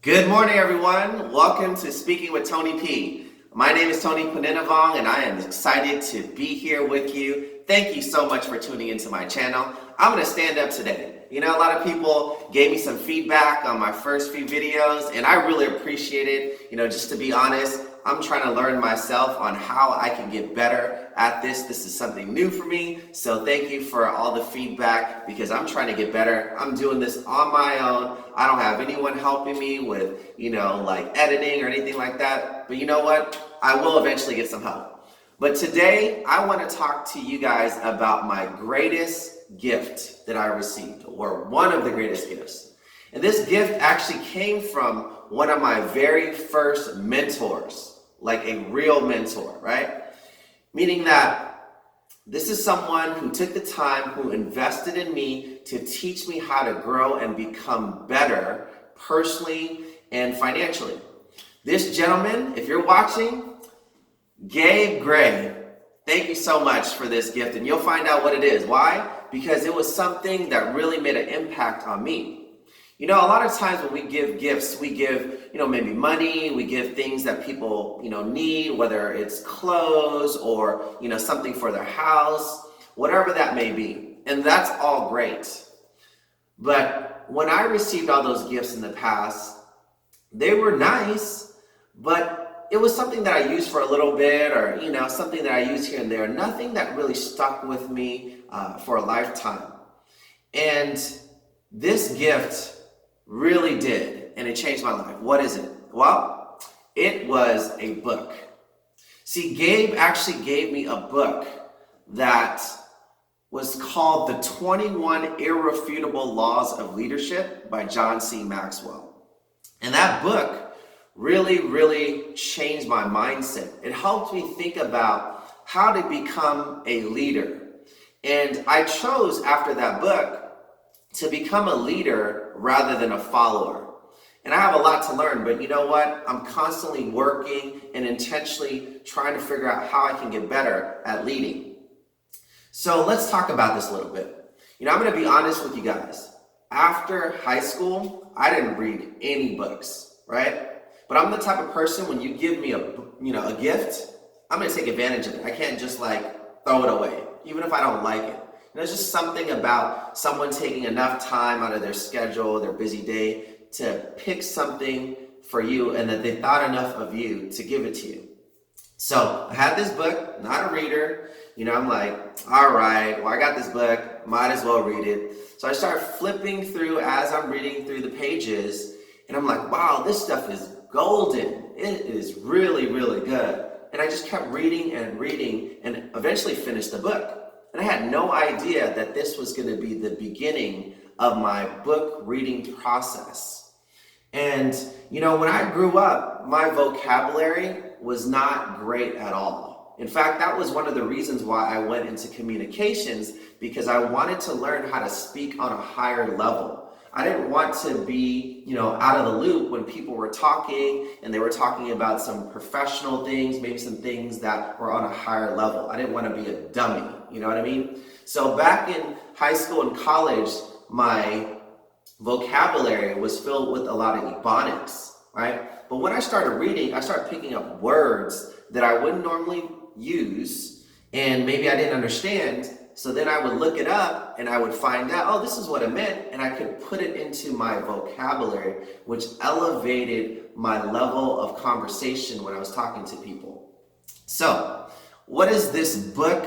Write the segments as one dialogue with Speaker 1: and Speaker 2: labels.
Speaker 1: Good morning, everyone. Welcome to Speaking with Tony P. My name is Tony Paninavong, and I am excited to be here with you. Thank you so much for tuning into my channel. I'm going to stand up today. A lot of people gave me some feedback on my first few videos, and I really appreciate it. Just to be honest, I'm trying to learn myself on how I can get better at this. This is something new for me, so thank you for all the feedback because I'm trying to get better. I'm doing this on my own. I don't have anyone helping me with, like editing or anything like that. But you know what? I will eventually get some help. But today, I want to talk to you guys about my greatest gift that I received, or one of the greatest gifts. And this gift actually came from one of my very first mentors, like a real mentor, right? Meaning that this is someone who took the time, who invested in me to teach me how to grow and become better personally and financially. This gentleman, if you're watching, Gabe Gray, thank you so much for this gift, and you'll find out what it is. Why? Because it was something that really made an impact on me. A lot of times when we give gifts, we give, maybe money, we give things that people, need, whether it's clothes or, something for their house, whatever that may be. And that's all great. But when I received all those gifts in the past, they were nice, but it was something that I used for a little bit or, something that I used here and there. Nothing that really stuck with me for a lifetime. And this gift really did, and it changed my life. What is it? Well, it was a book. See, Gabe actually gave me a book that was called The 21 Irrefutable Laws of Leadership by John C. Maxwell. And that book really changed my mindset. It helped me think about how to become a leader. And I chose after that book to become a leader rather than a follower. And I have a lot to learn, but you know what? I'm constantly working and intentionally trying to figure out how I can get better at leading. So let's talk about this a little bit. I'm going to be honest with you guys. After high school, I didn't read any books, right? But I'm the type of person, when you give me a gift, I'm going to take advantage of it. I can't just throw it away, even if I don't like it. There's just something about someone taking enough time out of their schedule, their busy day, to pick something for you and that they thought enough of you to give it to you. So I had this book, not a reader. I'm like, all right, well, I got this book, might as well read it. So I start flipping through as I'm reading through the pages, and I'm like, wow, this stuff is golden. It is really good. And I just kept reading and eventually finished the book. And I had no idea that this was going to be the beginning of my book reading process. And, when I grew up, my vocabulary was not great at all. In fact, that was one of the reasons why I went into communications, because I wanted to learn how to speak on a higher level. I didn't want to be, out of the loop when people were talking and they were talking about some professional things, maybe some things that were on a higher level. I didn't want to be a dummy, you know what I mean? So back in high school and college, my vocabulary was filled with a lot of ebonics, right? But when I started reading, I started picking up words that I wouldn't normally use and maybe I didn't understand. So then I would look it up and I would find out, oh, this is what it meant. And I could put it into my vocabulary, which elevated my level of conversation when I was talking to people. So what is this book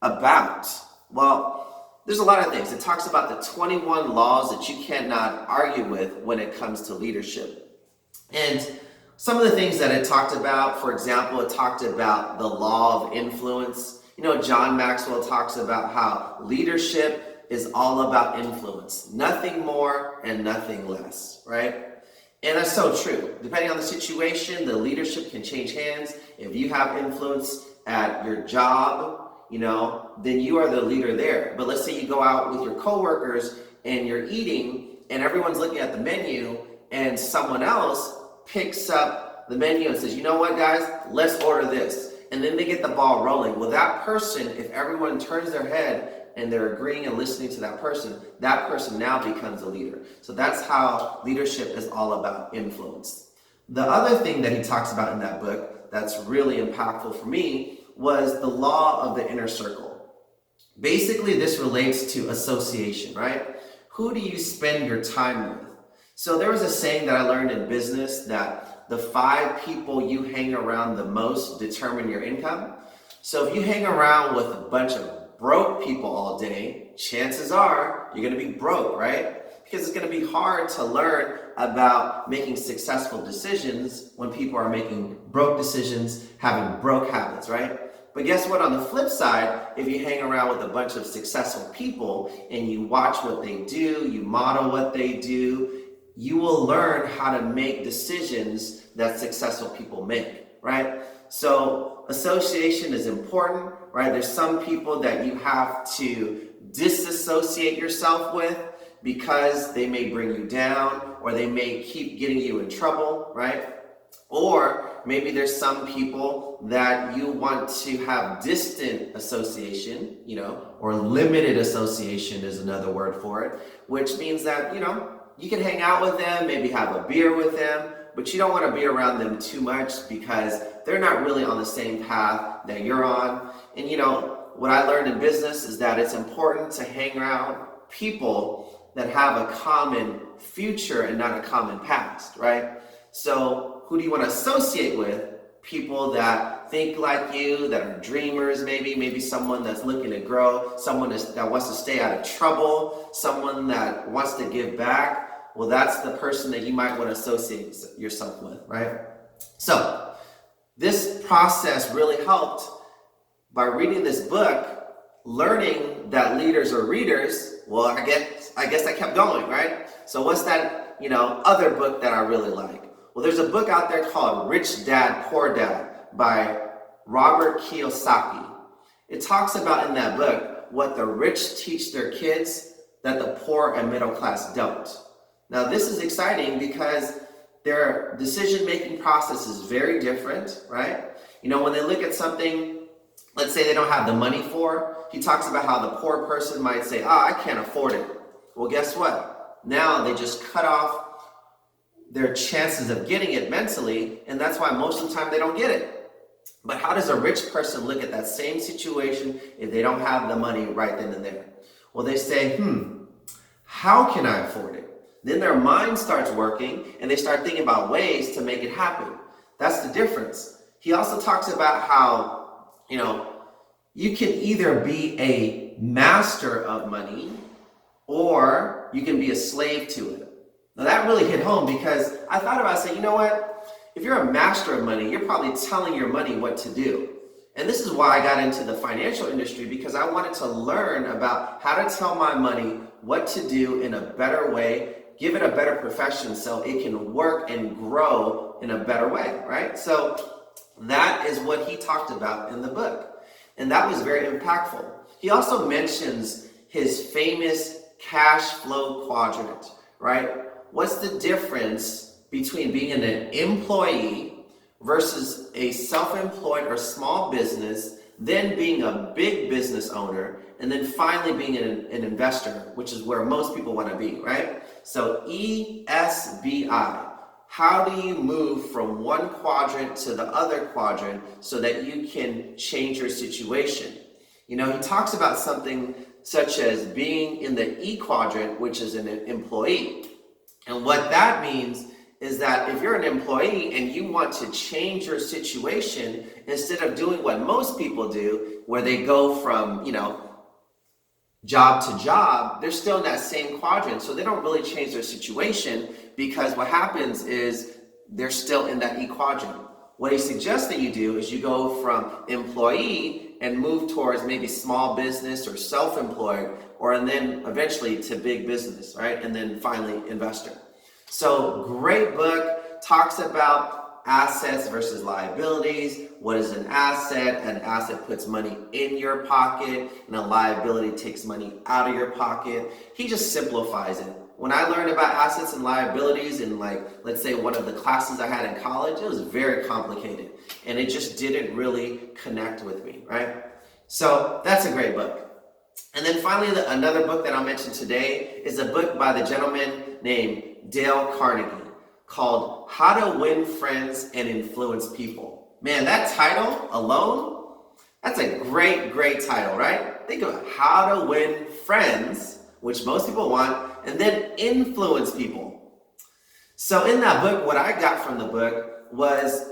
Speaker 1: about? Well, there's a lot of things. It talks about the 21 laws that you cannot argue with when it comes to leadership. And some of the things that it talked about, for example, it talked about the law of influence. John Maxwell talks about how leadership is all about influence, nothing more and nothing less, right? And that's so true. Depending on the situation, the leadership can change hands. If you have influence at your job, then you are the leader there. But let's say you go out with your coworkers and you're eating and everyone's looking at the menu and someone else picks up the menu and says, you know what, guys, let's order this. And then they get the ball rolling. Well, that person, if everyone turns their head and they're agreeing and listening to that person now becomes a leader. So that's how leadership is all about influence. The other thing that he talks about in that book that's really impactful for me was the law of the inner circle. Basically, this relates to association, right? Who do you spend your time with? So there was a saying that I learned in business that the 5 people you hang around the most determine your income. So if you hang around with a bunch of broke people all day, chances are you're going to be broke, right? Because it's going to be hard to learn about making successful decisions when people are making broke decisions, having broke habits, right? But guess what? On the flip side, if you hang around with a bunch of successful people and you watch what they do, you model what they do, you will learn how to make decisions that successful people make, right? So association is important, right? There's some people that you have to disassociate yourself with because they may bring you down or they may keep getting you in trouble, right? Or maybe there's some people that you want to have distant association, or limited association is another word for it, which means that, you can hang out with them, maybe have a beer with them, but you don't want to be around them too much because they're not really on the same path that you're on. And what I learned in business is that it's important to hang around people that have a common future and not a common past, right? So who do you want to associate with? People that think like you, that are dreamers, maybe someone that's looking to grow, someone that wants to stay out of trouble, someone that wants to give back. Well, that's the person that you might want to associate yourself with, right? So this process really helped by reading this book, learning that leaders are readers. Well, I guess I kept going, right? So what's that, other book that I really like? Well, there's a book out there called Rich Dad, Poor Dad by Robert Kiyosaki. It talks about in that book what the rich teach their kids that the poor and middle class don't. Now, this is exciting because their decision-making process is very different, right? When they look at something, let's say they don't have the money for, he talks about how the poor person might say, I can't afford it. Well, guess what? Now they just cut off their chances of getting it mentally, and that's why most of the time they don't get it. But how does a rich person look at that same situation if they don't have the money right then and there? Well, they say, how can I afford it? Then their mind starts working and they start thinking about ways to make it happen. That's the difference. He also talks about how, you can either be a master of money or you can be a slave to it. Now that really hit home because I thought about saying, if you're a master of money, you're probably telling your money what to do. And this is why I got into the financial industry, because I wanted to learn about how to tell my money what to do in a better way, give it a better profession so it can work and grow in a better way, right? So that is what he talked about in the book. And that was very impactful. He also mentions his famous cash flow quadrant, right? What's the difference between being an employee versus a self-employed or small business, then being a big business owner, and then finally being an investor, which is where most people want to be, right? So ESBI. How do you move from one quadrant to the other quadrant so that you can change your situation? He talks about something such as being in the E quadrant, which is an employee. And what that means is that if you're an employee and you want to change your situation, instead of doing what most people do, where they go from, job to job, they're still in that same quadrant. So they don't really change their situation because what happens is they're still in that E quadrant. What he suggests that you do is you go from employee and move towards maybe small business or self-employed, and then eventually to big business, right? And then finally investor. So great book, talks about assets versus liabilities. What is an asset? An asset puts money in your pocket, and a liability takes money out of your pocket. He just simplifies it. When I learned about assets and liabilities in, let's say one of the classes I had in college, it was very complicated and it just didn't really connect with me, right? So that's a great book. And then finally, another book that I'll mention today is a book by the gentleman named Dale Carnegie called How to Win Friends and Influence People. Man, that title alone, that's a great, great title, right? Think of how to win friends, which most people want, and then influence people. So in that book, what I got from the book was,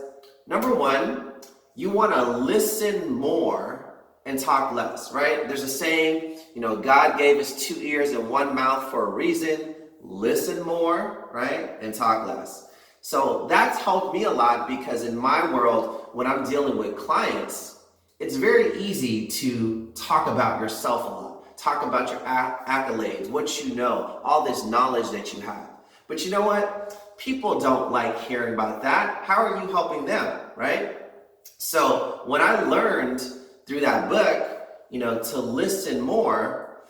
Speaker 1: number one, you want to listen more and talk less, right? There's a saying, God gave us 2 ears and 1 mouth for a reason. Listen more, right? And talk less. So that's helped me a lot because in my world, when I'm dealing with clients, it's very easy to talk about yourself a lot. Talk about your accolades, what you know, all this knowledge that you have. But you know what? People don't like hearing about that. How are you helping them, right? So when I learned through that book, to listen more,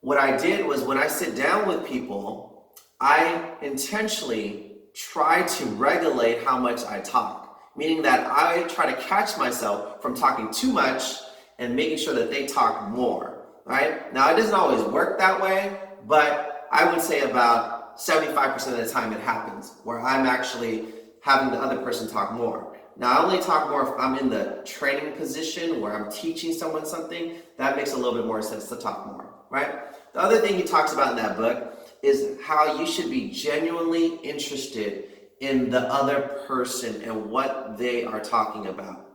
Speaker 1: what I did was when I sit down with people, I intentionally try to regulate how much I talk, meaning that I try to catch myself from talking too much and making sure that they talk more, right? Now, it doesn't always work that way, but I would say about 75% of the time it happens where I'm actually having the other person talk more. Now, I only talk more if I'm in the training position where I'm teaching someone something. That makes a little bit more sense to talk more, right? The other thing he talks about in that book is how you should be genuinely interested in the other person and what they are talking about.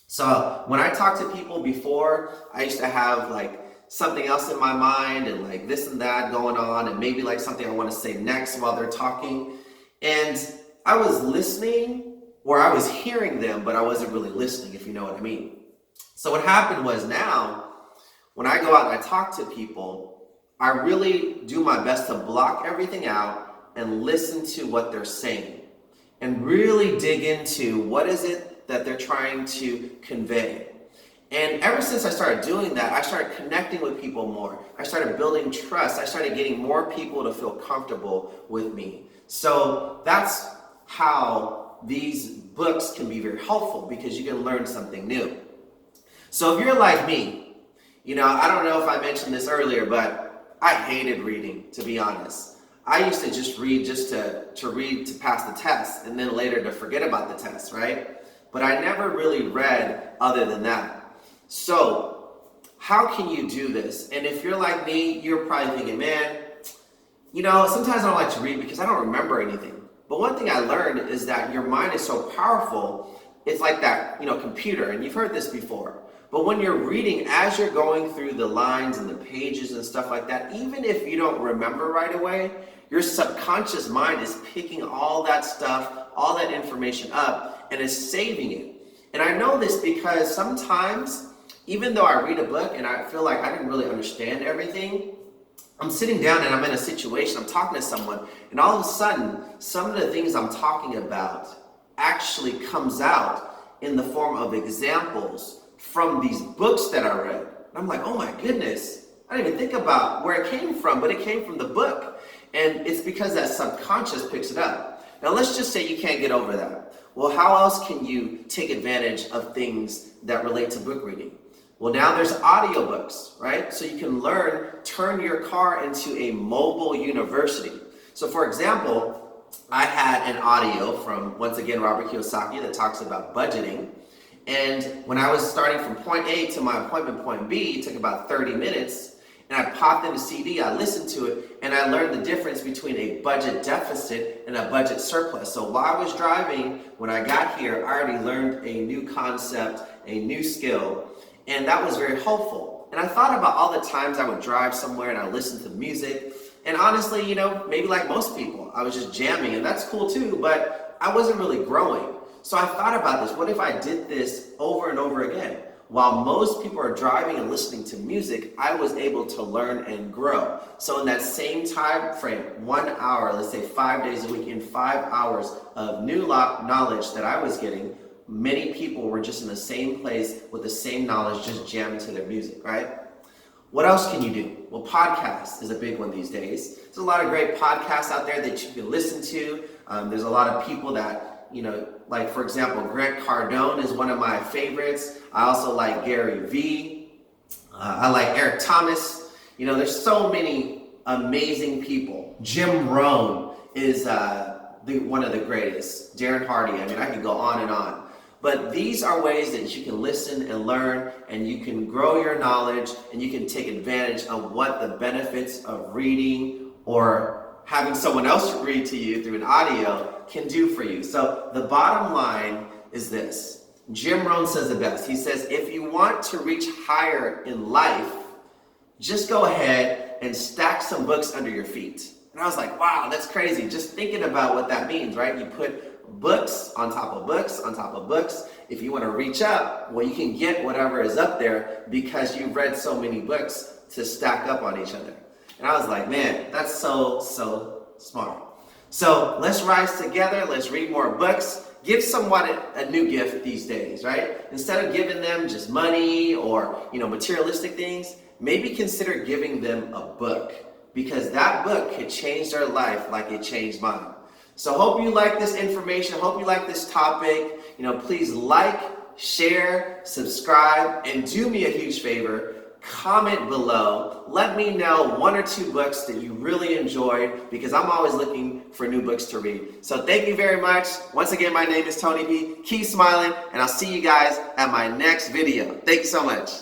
Speaker 1: So when I talk to people before, I used to have like something else in my mind and like this and that going on and maybe like something I want to say next while they're talking. And I was listening, or I was hearing them, but I wasn't really listening, if you know what I mean. So what happened was now, when I go out and I talk to people, I really do my best to block everything out and listen to what they're saying and really dig into what is it that they're trying to convey. And ever since I started doing that, I started connecting with people more. I started building trust. I started getting more people to feel comfortable with me. So that's how these books can be very helpful because you can learn something new. So if you're like me, I don't know if I mentioned this earlier, but I hated reading, to be honest. I used to just read to read to pass the test and then later to forget about the test, right? But I never really read other than that. So how can you do this? And if you're like me, you're probably thinking, man, sometimes I don't like to read because I don't remember anything. But one thing I learned is that your mind is so powerful, it's like that, computer, and you've heard this before. But when you're reading, as you're going through the lines and the pages and stuff like that, even if you don't remember right away, your subconscious mind is picking all that stuff, all that information up, and is saving it. And I know this because sometimes, even though I read a book and I feel like I didn't really understand everything, I'm sitting down and I'm in a situation, I'm talking to someone, and all of a sudden, some of the things I'm talking about actually comes out in the form of examples from these books that I read. And I'm like, oh my goodness, I didn't even think about where it came from, but it came from the book. And it's because that subconscious picks it up. Now let's just say you can't get over that. Well, how else can you take advantage of things that relate to book reading? Well, now there's audiobooks, right? So you can turn your car into a mobile university. So for example, I had an audio from, once again, Robert Kiyosaki that talks about budgeting. And when I was starting from point A to my appointment point B, it took about 30 minutes. And I popped in the CD, I listened to it, and I learned the difference between a budget deficit and a budget surplus. So while I was driving, when I got here, I already learned a new concept, a new skill. And that was very helpful. And I thought about all the times I would drive somewhere and I listened to music. And honestly, maybe like most people, I was just jamming, and that's cool too, but I wasn't really growing. So I thought about this. What if I did this over and over again? While most people are driving and listening to music, I was able to learn and grow. So in that same time frame, 1 hour, let's say 5 days a week, in 5 hours of new knowledge that I was getting, many people were just in the same place with the same knowledge, just jamming to their music, right? What else can you do? Well, podcasts is a big one these days. There's a lot of great podcasts out there that you can listen to. There's a lot of people that, like for example, Grant Cardone is one of my favorites. I also like Gary Vee. I like Eric Thomas. You know, there's so many amazing people. Jim Rohn is one of the greatest. Darren Hardy. I mean, I could go on and on. But these are ways that you can listen and learn, and you can grow your knowledge, and you can take advantage of what the benefits of reading or having someone else read to you through an audio can do for you. So the bottom line is this. Jim Rohn says the best. He says, if you want to reach higher in life, just go ahead and stack some books under your feet. And I was like, wow, that's crazy. Just thinking about what that means, right? You put books on top of books on top of books. If you want to reach up, well, you can get whatever is up there because you've read so many books to stack up on each other. And I was like, man, that's so smart. So let's rise together. Let's read more books. Give someone a new gift these days, right? Instead of giving them just money or, materialistic things, maybe consider giving them a book, because that book could change their life like it changed mine. So hope you like this information. Hope you like this topic. Please like, share, subscribe, and do me a huge favor. Comment below. Let me know 1 or 2 books that you really enjoyed, because I'm always looking for new books to read. So thank you very much. Once again, my name is Tony P. Keep smiling, and I'll see you guys at my next video. Thank you so much.